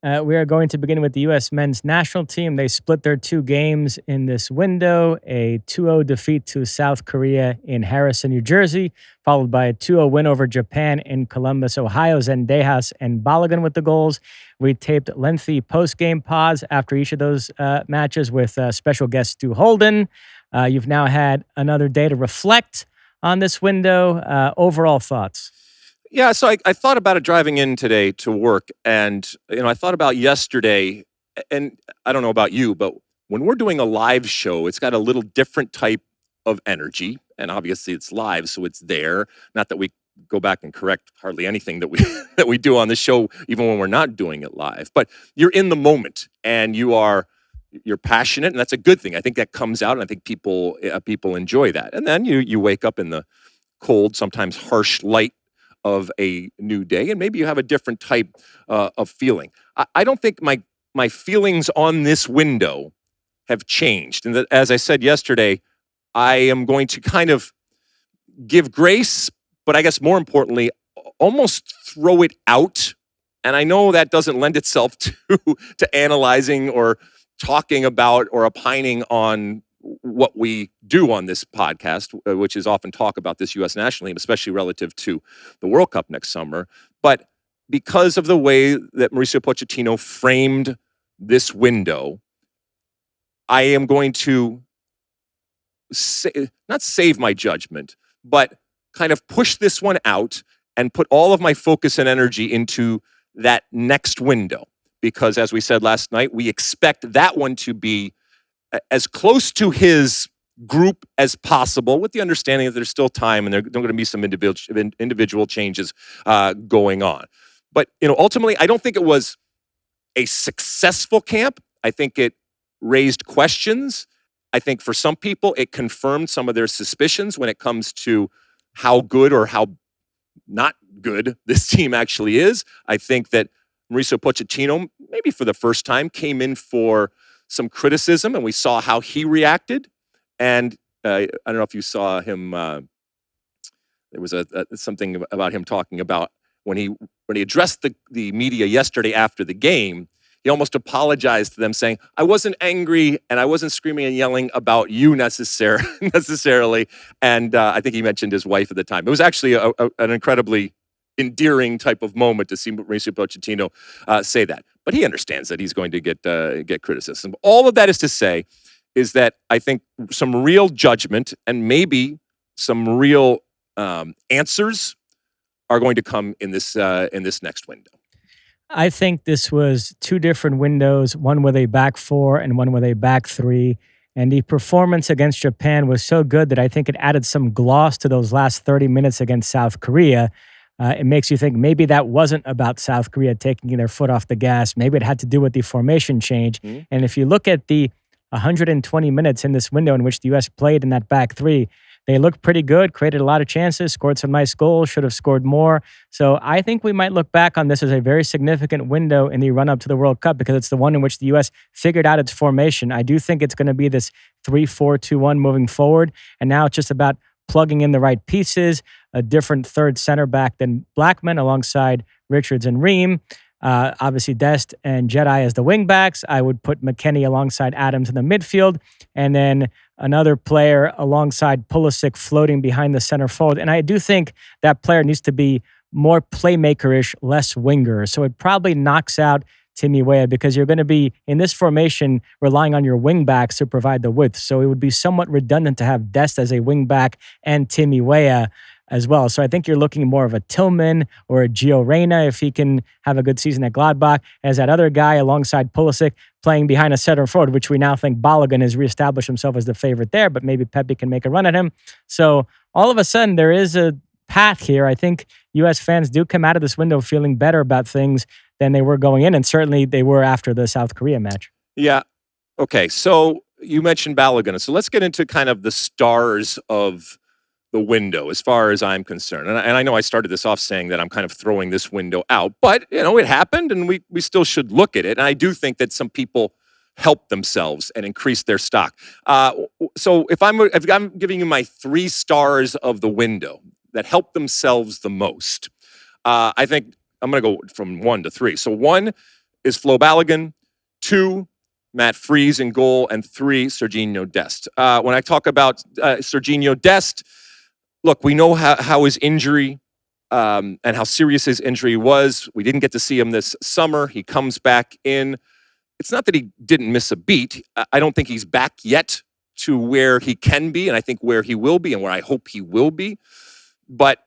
We are going to begin with the U.S. men's national team. They split their two games in this window, a 2-0 defeat to South Korea in Harrison, New Jersey, followed by a 2-0 win over Japan in Columbus, Ohio. Zendejas and Balogun with the goals. We taped lengthy post-game pods after each of those matches with special guest Stu Holden. You've now had another day to reflect on this window. Overall thoughts? Yeah, so I thought about it driving in today to work, and I thought about yesterday, and I don't know about you, but when we're doing a live show, it's got a little different type of energy, and obviously it's live, so it's there. Not that we go back and correct hardly anything that we that we do on the show, even when we're not doing it live. But you're in the moment, and you're passionate, and that's a good thing. I think that comes out, and I think people enjoy that. And then you wake up in the cold, sometimes harsh light of a new day, and maybe you have a different type of feeling. I don't think my feelings on this window have changed. And that, as I said yesterday, I am going to kind of give grace, but I guess more importantly, almost throw it out. And I know that doesn't lend itself to analyzing or talking about or opining on what we do on this podcast, which is often talk about this U.S. national team, especially relative to the World Cup next summer. But because of the way that Mauricio Pochettino framed this window, I am going to not save my judgment, but kind of push this one out and put all of my focus and energy into that next window. Because as we said last night, we expect that one to be as close to his group as possible, with the understanding that there's still time and there are going to be some individual changes going on. But ultimately, I don't think it was a successful camp. I think it raised questions. I think for some people, it confirmed some of their suspicions when it comes to how good or how not good this team actually is. I think that Mauricio Pochettino, maybe for the first time, came in for some criticism, and we saw how he reacted. And I don't know if you saw him. There was something about him talking about when he addressed the media yesterday after the game. He almost apologized to them, saying, "I wasn't angry and I wasn't screaming and yelling about you necessarily." And I think he mentioned his wife at the time. It was actually an incredibly endearing type of moment to see Mauricio Pochettino say that. But he understands that he's going to get criticism. All of that is to say is that I think some real judgment and maybe some real answers are going to come in this next window. I think this was two different windows, one with a back four and one with a back three. And the performance against Japan was so good that I think it added some gloss to those last 30 minutes against South Korea. It makes you think maybe that wasn't about South Korea taking their foot off the gas. Maybe it had to do with the formation change. Mm-hmm. And if you look at the 120 minutes in this window in which the U.S. played in that back three, they looked pretty good, created a lot of chances, scored some nice goals, should have scored more. So I think we might look back on this as a very significant window in the run-up to the World Cup because it's the one in which the U.S. figured out its formation. I do think it's going to be this 3-4-2-1 moving forward, and now it's just about plugging in the right pieces, a different third center back than Blackman alongside Richards and Ream. Obviously, Dest and Jedi as the wing backs. I would put McKennie alongside Adams in the midfield, and then another player alongside Pulisic floating behind the center forward. And I do think that player needs to be more playmaker-ish, less winger. So it probably knocks out Timmy Weah because you're going to be, in this formation, relying on your wing backs to provide the width. So it would be somewhat redundant to have Dest as a wing back and Timmy Weah as well. So I think you're looking more of a Tillman or a Gio Reyna if he can have a good season at Gladbach, as that other guy alongside Pulisic playing behind a center forward, which we now think Balogun has reestablished himself as the favorite there, but maybe Pepe can make a run at him. So all of a sudden there is a path here. I think U.S. fans do come out of this window feeling better about things than they were going in, and certainly they were after the South Korea match. Yeah. Okay, so you mentioned Balogun. So let's get into kind of the stars of the window as far as I'm concerned. And I know I started this off saying that I'm kind of throwing this window out, but it happened and we still should look at it. And I do think that some people help themselves and increase their stock. So if I'm giving you my 3 stars of the window that help themselves the most, I think I'm going to go from 1 to 3. So 1 is Flo Balogun. 2, Matt Freese in goal. And 3, Serginho Dest. When I talk about Serginho Dest, look, we know how his injury and how serious his injury was. We didn't get to see him this summer. He comes back in. It's not that he didn't miss a beat. I don't think he's back yet to where he can be, and I think where he will be and where I hope he will be. But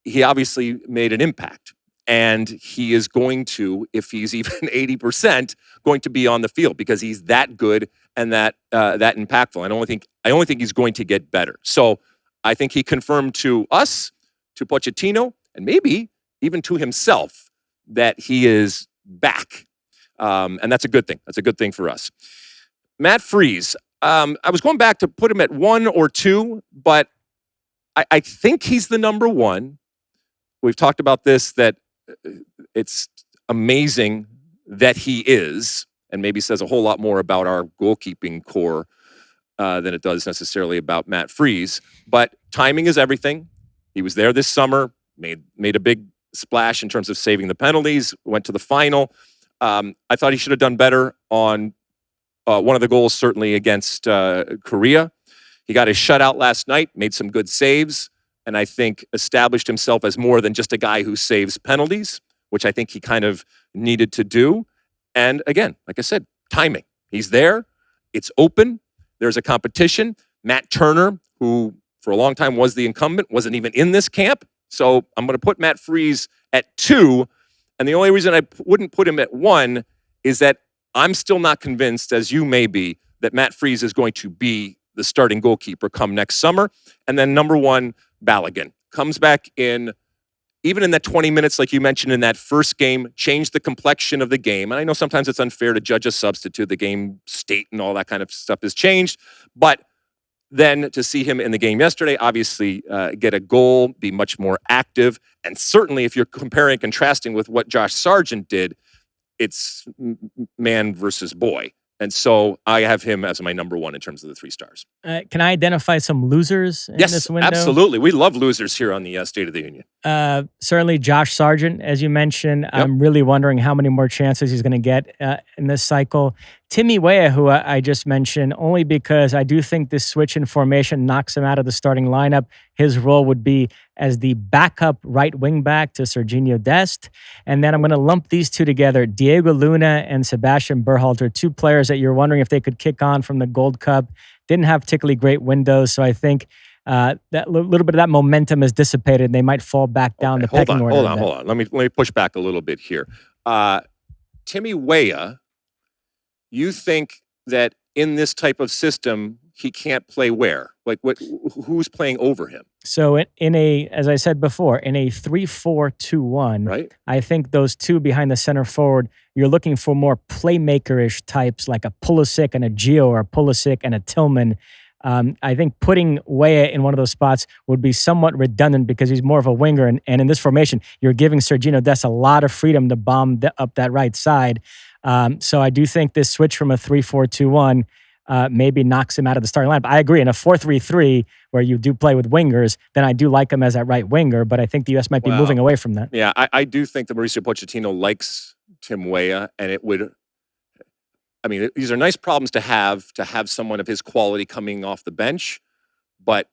he obviously made an impact. And he is going to, if he's even 80%, going to be on the field because he's that good and that impactful. I only think he's going to get better. So I think he confirmed to us, to Pochettino, and maybe even to himself that he is back. And that's a good thing. That's a good thing for us. Matt Freese. I was going back to put him at 1 or 2, but I think he's the number 1. We've talked about this, that it's amazing that he is, and maybe says a whole lot more about our goalkeeping core than it does necessarily about Matt Freese. But timing is everything. He was there this summer, made a big splash in terms of saving the penalties, went to the final. I thought he should have done better on one of the goals, certainly against Korea. He got his shutout last night, made some good saves, and I think established himself as more than just a guy who saves penalties, which I think he kind of needed to do. And again, like I said, timing. He's there. It's open. There's a competition. Matt Turner, who for a long time was the incumbent, wasn't even in this camp. So I'm going to put Matt Freese at 2. And the only reason I wouldn't put him at 1 is that I'm still not convinced, as you may be, that Matt Freese is going to be the starting goalkeeper come next summer. And then number 1, Balogun comes back in, even in that 20 minutes, like you mentioned in that first game, changed the complexion of the game. And I know sometimes it's unfair to judge a substitute. The game state and all that kind of stuff has changed. But then to see him in the game yesterday, obviously get a goal, be much more active. And certainly if you're comparing and contrasting with what Josh Sargent did, it's man versus boy. And so I have him as my number 1 in terms of the 3 stars. Can I identify some losers in this window? Yes, absolutely. We love losers here on the State of the Union. Certainly Josh Sargent, as you mentioned. Yep. I'm really wondering how many more chances he's going to get in this cycle. Timmy Weah, who I just mentioned, only because I do think this switch in formation knocks him out of the starting lineup. His role would be as the backup right wing back to Serginho Dest. And then I'm going to lump these two together, Diego Luna and Sebastian Berhalter, 2 players that you're wondering if they could kick on from the Gold Cup. Didn't have particularly great windows, so I think that little bit of that momentum is dissipated, and they might fall back down the pecking order. Hold on. Let me push back a little bit here. Timmy Weah, you think that in this type of system he can't play where? Like who's playing over him? So as I said before, in a 3-4-2-1, right? I think those 2 behind the center forward, you're looking for more playmaker-ish types like a Pulisic and a Gio, or a Pulisic and a Tillman. I think putting Weah in one of those spots would be somewhat redundant because he's more of a winger. And in this formation, you're giving Serginho Dest a lot of freedom to bomb up that right side. So I do think this switch from a 3-4-2-1 maybe knocks him out of the starting lineup. I agree. In a 4-3-3, where you do play with wingers, then I do like him as that right winger, but I think the U.S. might be moving away from that. Yeah, I do think that Mauricio Pochettino likes Tim Weah, and it would... I mean, these are nice problems to have someone of his quality coming off the bench, but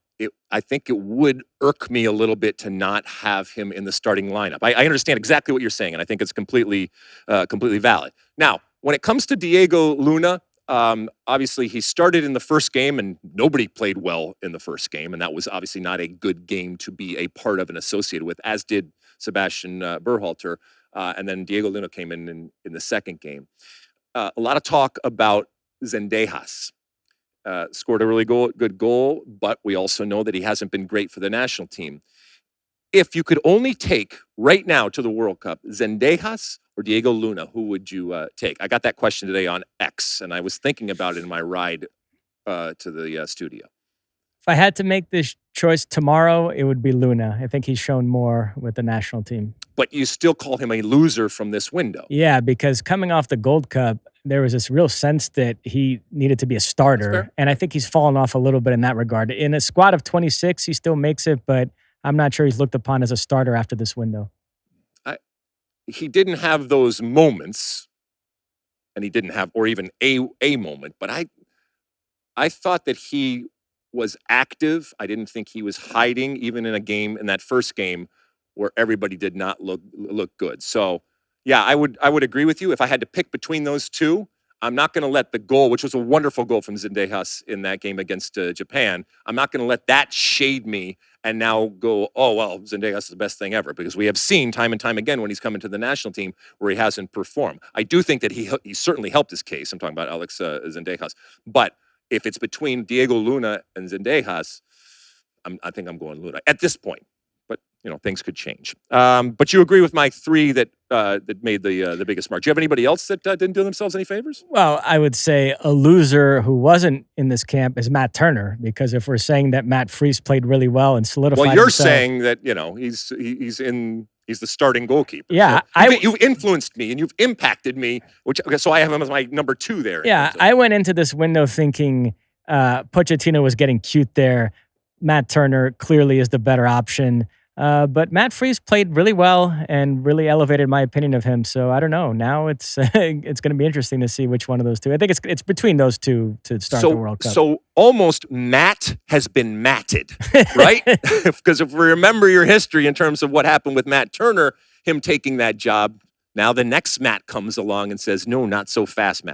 I think it would irk me a little bit to not have him in the starting lineup. I understand exactly what you're saying, and I think it's completely valid. Now, when it comes to Diego Luna, obviously he started in the first game, and nobody played well in the first game, and that was obviously not a good game to be a part of and associated with, as did Sebastian Berhalter, and then Diego Luna came in the second game. A lot of talk about Zendejas. Scored a really good goal, but we also know that he hasn't been great for the national team. If you could only take right now to the World Cup, Zendejas or Diego Luna, who would you take? I got that question today on X, and I was thinking about it in my ride to the studio. If I had to make this choice tomorrow, it would be Luna. I think he's shown more with the national team. But you still call him a loser from this window. Yeah, because coming off the Gold Cup, there was this real sense that he needed to be a starter. And I think he's fallen off a little bit in that regard. In a squad of 26, he still makes it, but I'm not sure he's looked upon as a starter after this window. He didn't have those moments and he didn't have, or even a moment, but I thought that he was active. I didn't think he was hiding, even in a game, in that first game where everybody did not look good. So yeah, I would agree with you. If I had to pick between those two, I'm not going to let the goal, which was a wonderful goal from Zendejas in that game against Japan, I'm not going to let that shade me and now go, oh, well, Zendejas is the best thing ever, because we have seen time and time again when he's come into the national team where he hasn't performed. I do think that he certainly helped his case. I'm talking about Alex Zendejas. But if it's between Diego Luna and Zendejas, I think I'm going Luna at this point. But things could change. But you agree with my three that made the biggest mark. Do you have anybody else that didn't do themselves any favors? Well, I would say a loser who wasn't in this camp is Matt Turner, because if we're saying that Matt Freese played really well and solidified, well, you're himself, saying that he's the starting goalkeeper. Yeah, so you've influenced me and you've impacted me, so I have him as my number 2 there. Yeah, I went into this window thinking Pochettino was getting cute there. Matt Turner clearly is the better option. But Matt Freese played really well and really elevated my opinion of him. So I don't know. Now it's going to be interesting to see which one of those two. I think it's between those two to start the World Cup. So almost Matt has been matted, right? Because if we remember your history in terms of what happened with Matt Turner, him taking that job, now the next Matt comes along and says, no, not so fast, Matt.